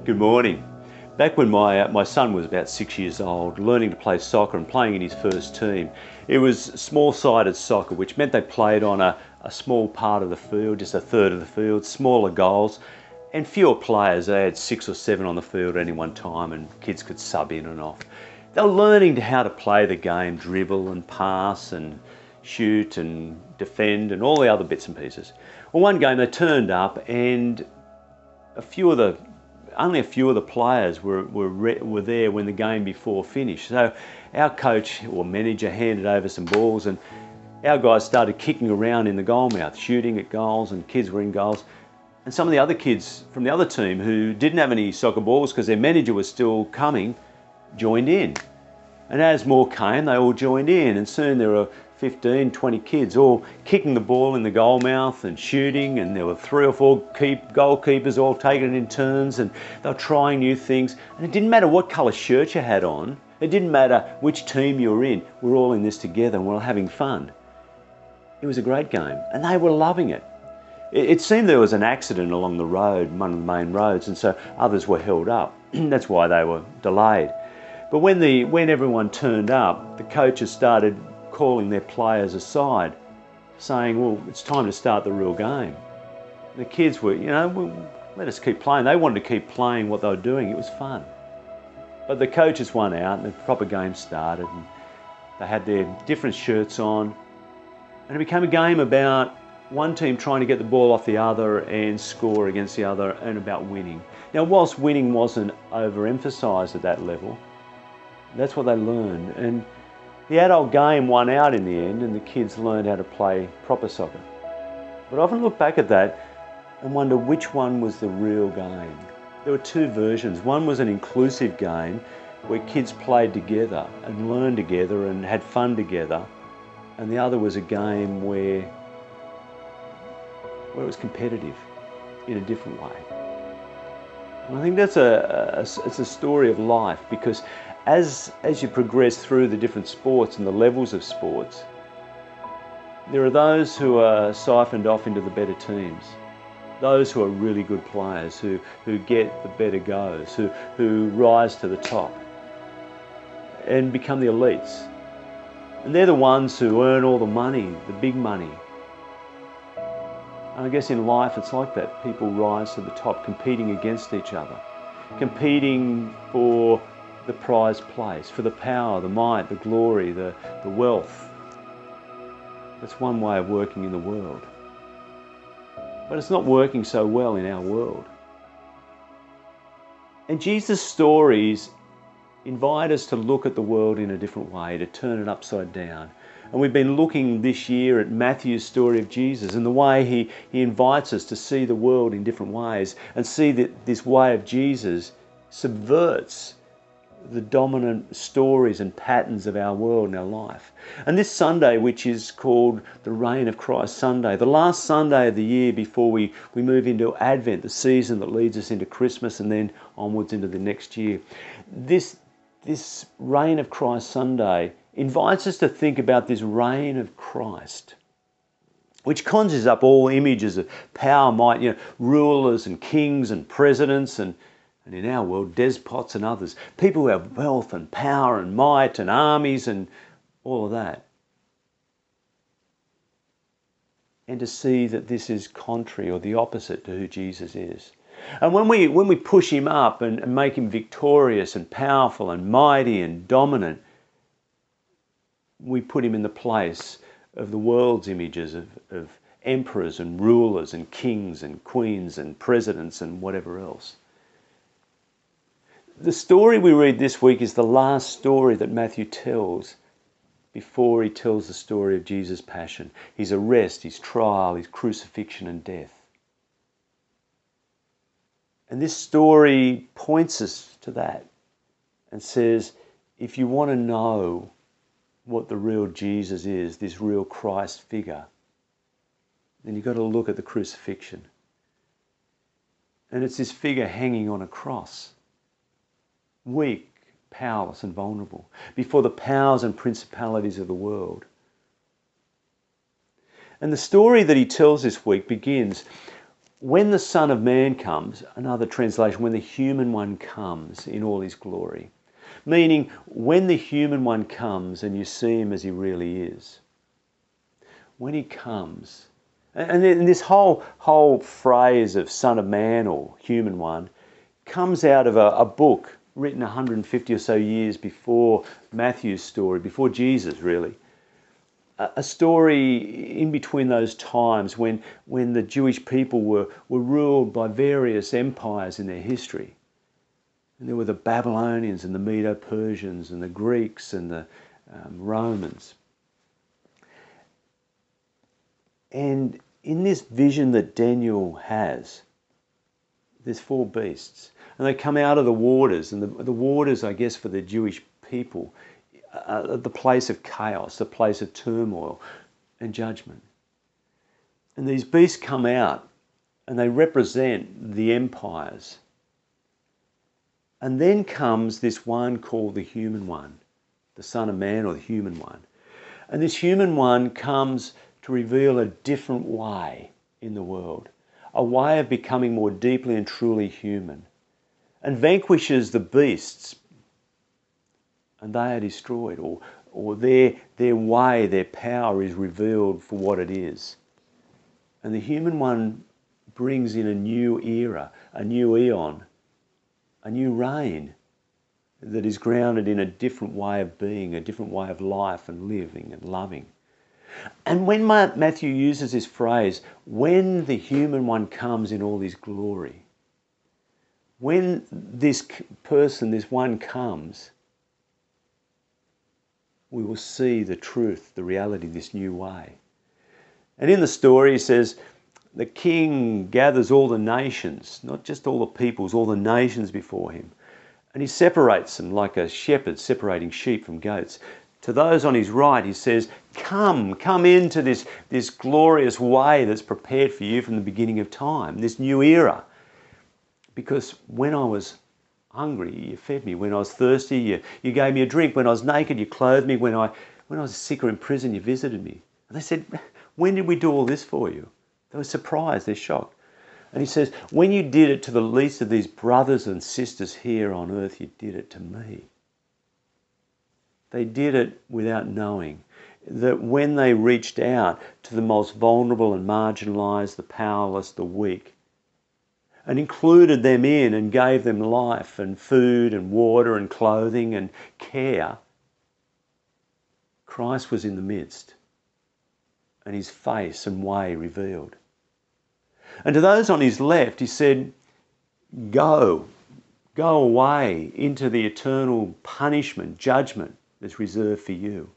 Good morning. Back when my son was about 6 years old, learning to play soccer and playing in his first team, it was small-sided soccer, which meant they played on a small part of the field, just a third of the field, smaller goals, and fewer players. They had 6 or 7 on the field at any one time, and kids could sub in and off. They were learning how to play the game, dribble and pass and shoot and defend and all the other bits and pieces. Well, one game they turned up and only a few of the players were there when the game before finished. So our coach or manager handed over some balls and our guys started kicking around in the goal mouth, shooting at goals, and kids were in goals. And some of the other kids from the other team who didn't have any soccer balls because their manager was still coming, joined in. And as more came, they all joined in, and soon there were 15, 20 kids all kicking the ball in the goal mouth and shooting, and there were 3 or 4 goalkeepers all taking it in turns, and they were trying new things. And it didn't matter what colour shirt you had on, it didn't matter which team you were in, we're all in this together and we're all having fun. It was a great game and they were loving it. It seemed there was an accident along the road, one of the main roads, and so others were held up. That's why they were delayed. But when everyone turned up, the coaches started calling their players aside, saying, well, it's time to start the real game. The kids were, let us keep playing. They wanted to keep playing what they were doing. It was fun. But the coaches won out and the proper game started, and they had their different shirts on, and it became a game about one team trying to get the ball off the other and score against the other, and about winning. Now, whilst winning wasn't overemphasised at that level, that's what they learned. And the adult game won out in the end, and the kids learned how to play proper soccer. But I often look back at that and wonder which one was the real game. There were 2 versions. One was an inclusive game where kids played together and learned together and had fun together. And the other was a game where it was competitive in a different way. And I think that's it's a story of life, because as you progress through the different sports and the levels of sports, there are those who are siphoned off into the better teams, those who are really good players, who get the better goes, who rise to the top and become the elites. And they're the ones who earn all the money, the big money. And I guess in life it's like that. People rise to the top, competing against each other, competing for the prized place, for the power, the might, the glory, the wealth. That's one way of working in the world. But it's not working so well in our world. And Jesus' stories invite us to look at the world in a different way, to turn it upside down. And we've been looking this year at Matthew's story of Jesus and the way he invites us to see the world in different ways and see that this way of Jesus subverts the dominant stories and patterns of our world and our life. And this Sunday, which is called the Reign of Christ Sunday, the last Sunday of the year before we move into Advent, the season that leads us into Christmas and then onwards into the next year, this Reign of Christ Sunday invites us to think about this reign of Christ, which conjures up all images of power, might, rulers and kings and presidents and in our world, despots and others, people who have wealth and power and might and armies and all of that. And to see that this is contrary or the opposite to who Jesus is. And when we push him up and make him victorious and powerful and mighty and dominant, we put him in the place of the world's images of emperors and rulers and kings and queens and presidents and whatever else. The story we read this week is the last story that Matthew tells before he tells the story of Jesus' passion, his arrest, his trial, his crucifixion and death. And this story points us to that and says, if you want to know what the real Jesus is, this real Christ figure, then you've got to look at the crucifixion. And it's this figure hanging on a cross, weak, powerless and vulnerable, before the powers and principalities of the world. And the story that he tells this week begins when the Son of Man comes, another translation, when the human one comes in all his glory. Meaning, when the human one comes and you see him as he really is. When he comes, and this whole phrase of Son of Man or human one comes out of a book written 150 or so years before Matthew's story, before Jesus really. A story in between those times when the Jewish people were ruled by various empires in their history. And there were the Babylonians and the Medo-Persians and the Greeks and the Romans. And in this vision that Daniel has, there's 4 beasts. And they come out of the waters. And the waters, I guess, for the Jewish people, the place of chaos, the place of turmoil and judgment. And these beasts come out and they represent the empires. And then comes this one called the human one, the Son of Man or the human one. And this human one comes to reveal a different way in the world, a way of becoming more deeply and truly human, and vanquishes the beasts. And they are destroyed, or their way, their power is revealed for what it is. And the human one brings in a new era, a new eon, a new reign that is grounded in a different way of being, a different way of life and living and loving. And when Matthew uses this phrase, when the human one comes in all his glory, when this person, this one comes, we will see the truth, the reality, this new way. And in the story, he says, the king gathers all the nations, not just all the peoples, all the nations before him. And he separates them like a shepherd separating sheep from goats. To those on his right, he says, come into this glorious way that's prepared for you from the beginning of time, this new era. Because when I was hungry, you fed me. When I was thirsty, you gave me a drink. When I was naked, you clothed me. When I was sick or in prison, you visited me. And they said, when did we do all this for you? They were surprised, they're shocked. And he says, when you did it to the least of these brothers and sisters here on earth, you did it to me. They did it without knowing that when they reached out to the most vulnerable and marginalised, the powerless, the weak, and included them in and gave them life and food and water and clothing and care, Christ was in the midst and his face and way revealed. And to those on his left, he said, go away into the eternal punishment, judgment that's reserved for you.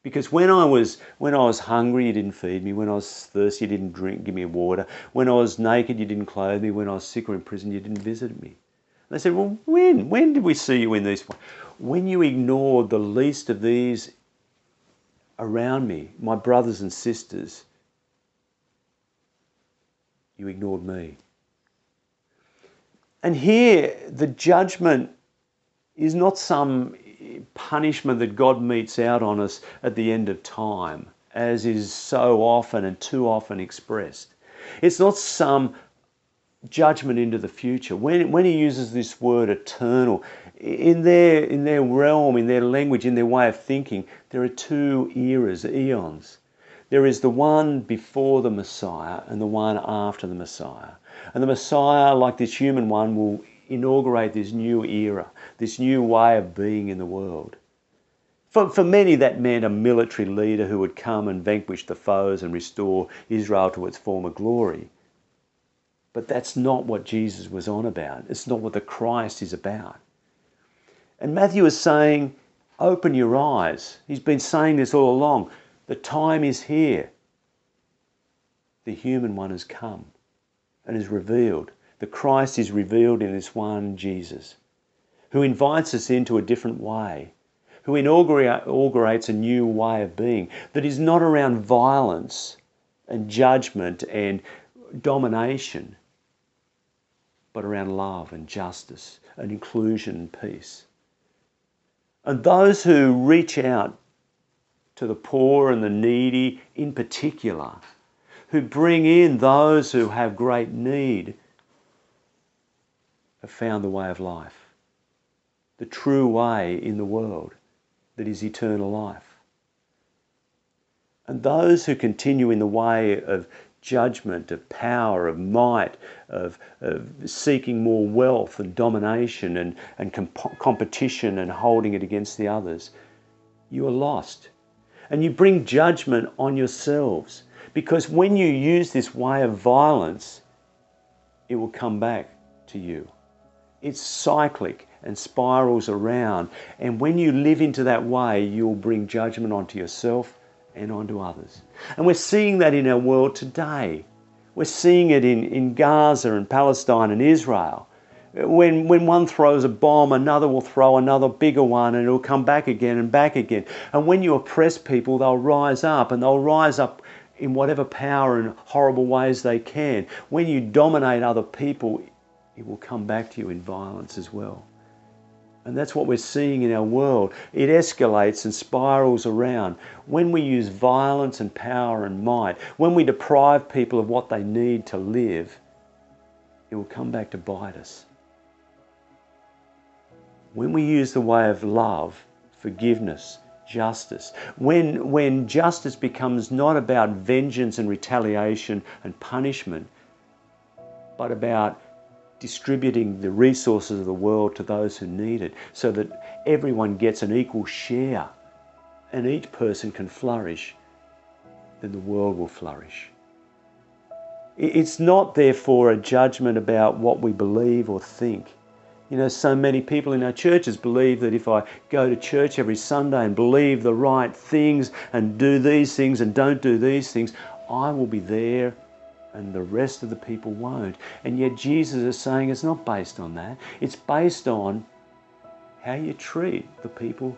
Because when I was hungry, you didn't feed me. When I was thirsty, you didn't give me water. When I was naked, you didn't clothe me. When I was sick or in prison, you didn't visit me. And they said, well, when did we see you in these ways? When you ignored the least of these around me, my brothers and sisters, you ignored me. And here, the judgment is not some punishment that God metes out on us at the end of time, as is so often and too often expressed. It's not some judgment into the future. When he uses this word eternal, in their realm, in their language, in their way of thinking, there are 2 eras, eons. There is the one before the Messiah and the one after the Messiah. And the Messiah, like this human one, will inaugurate this new era, this new way of being in the world. For many, that meant a military leader who would come and vanquish the foes and restore Israel to its former glory. But that's not what Jesus was on about. It's not what the Christ is about. And Matthew is saying, open your eyes. He's been saying this all along. The time is here. The human one has come and is revealed. The Christ is revealed in this one Jesus, who invites us into a different way, who inaugurates a new way of being that is not around violence and judgment and domination, but around love and justice and inclusion and peace. And those who reach out to the poor and the needy in particular, who bring in those who have great need, have found the way of life, the true way in the world that is eternal life. And those who continue in the way of judgment, of power, of might, of seeking more wealth and domination and competition and holding it against the others, you are lost. And you bring judgment on yourselves, because when you use this way of violence, it will come back to you. It's cyclic and spirals around. And when you live into that way, you'll bring judgment onto yourself and onto others. And we're seeing that in our world today. We're seeing it in Gaza and Palestine and Israel. When one throws a bomb, another will throw another bigger one, and it'll come back again and back again. And when you oppress people, they'll rise up, and they'll rise up in whatever power and horrible ways they can. When you dominate other people, it will come back to you in violence as well. And that's what we're seeing in our world. It escalates and spirals around. When we use violence and power and might, when we deprive people of what they need to live, it will come back to bite us. When we use the way of love, forgiveness, justice, when justice becomes not about vengeance and retaliation and punishment, but about distributing the resources of the world to those who need it, so that everyone gets an equal share and each person can flourish, then the world will flourish. It's not therefore a judgment about what we believe or think. You know, so many people in our churches believe that if I go to church every Sunday and believe the right things and do these things and don't do these things, I will be there and the rest of the people won't. And yet Jesus is saying it's not based on that. It's based on how you treat the people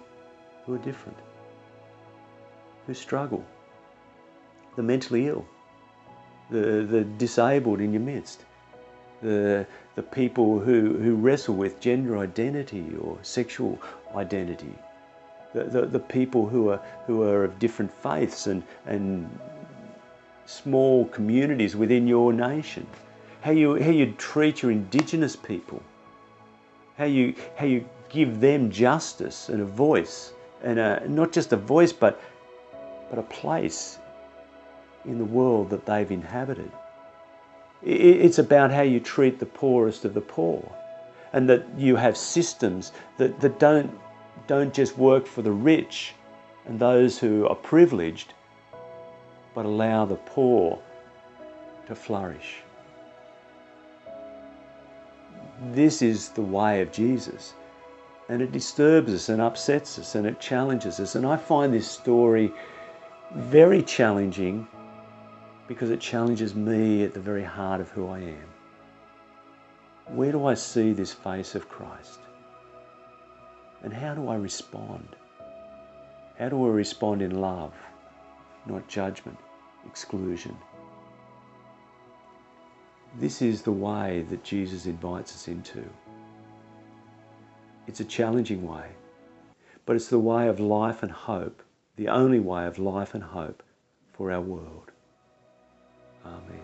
who are different, who struggle, the mentally ill, the disabled in your midst, the people who wrestle with gender identity or sexual identity, the people who are of different faiths and small communities within your nation, how you treat your Indigenous people, how you give them justice and a voice, and not just a voice but a place in the world that they've inhabited. It's about how you treat the poorest of the poor, and that you have systems that don't just work for the rich and those who are privileged, but allow the poor to flourish. This is the way of Jesus, and it disturbs us and upsets us and it challenges us. And I find this story very challenging because it challenges me at the very heart of who I am. Where do I see this face of Christ? And how do I respond? How do I respond in love, not judgment, exclusion? This is the way that Jesus invites us into. It's a challenging way, but it's the way of life and hope, the only way of life and hope for our world. Amen.